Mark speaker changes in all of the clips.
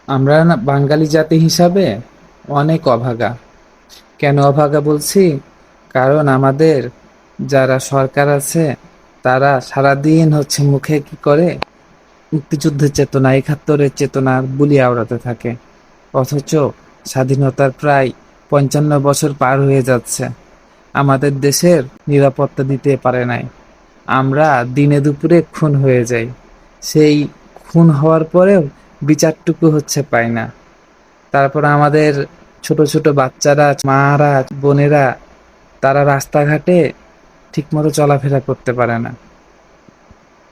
Speaker 1: আমরা না বাঙালি জাতি হিসাবে অনেক অভাগা। কেন অভাগা বলছি? কারণ আমাদের যারা সরকার আছে তারা সারাদিন মুখে কি করে, মুক্তিযুদ্ধের চেতনা, একাত্তরের চেতনা বুলি আওড়াতে থাকে। অথচ স্বাধীনতার প্রায় 55 বছর পার হয়ে যাচ্ছে, আমাদের দেশের নিরাপত্তা দিতে পারে নাই। আমরা দিনে দুপুরে খুন হয়ে যাই, সেই খুন হওয়ার পরেও বিচারটুকু পাই না। তারপর আমাদের ছোট ছোট বাচ্চারা, মারা, বোনেরা, তারা রাস্তাঘাটে ঠিকমতো চলাফেরা করতে পারে না।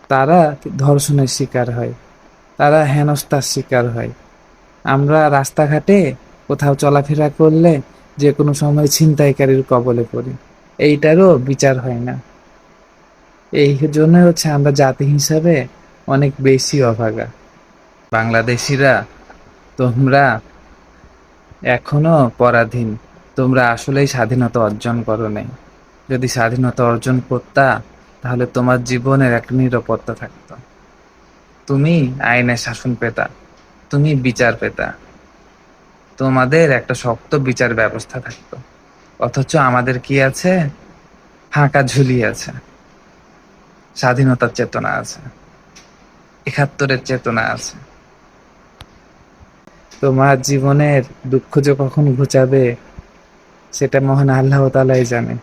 Speaker 1: তারা ধর্ষণের শিকার হয়, তারা হেনস্থার শিকার হয়। আমরা রাস্তাঘাটে কোথাও চলাফেরা করলে যে কোনো সময় ছিনতাইকারীর কবলে পড়ি, এইটারও বিচার হয় না। এই জন্য আমরা জাতি হিসাবে অনেক বেশি অভাগা। বাংলাদেশিরা, তোমরা এখনো পরাধীন। তোমরা আসলেই স্বাধীনতা অর্জন করো নাই। যদি স্বাধীনতা অর্জন করতা, তাহলে তোমার জীবনের এক নিরাপত্তা থাকতো। তুমি আইনের শাসন পেতা, তুমি বিচার পেতা, তোমাদের একটা শক্ত বিচার ব্যবস্থা থাকতো। অথচ আমাদের কি আছে? ফাঁকা ঝুলি আছে। স্বাধীনতার চেতনা আছে, একাত্তরের চেতনা আছে। তোমার জীবনের দুঃখ যে কখন ঘুচাবে, সেটা মহান আল্লাহ তাআলাই জানে।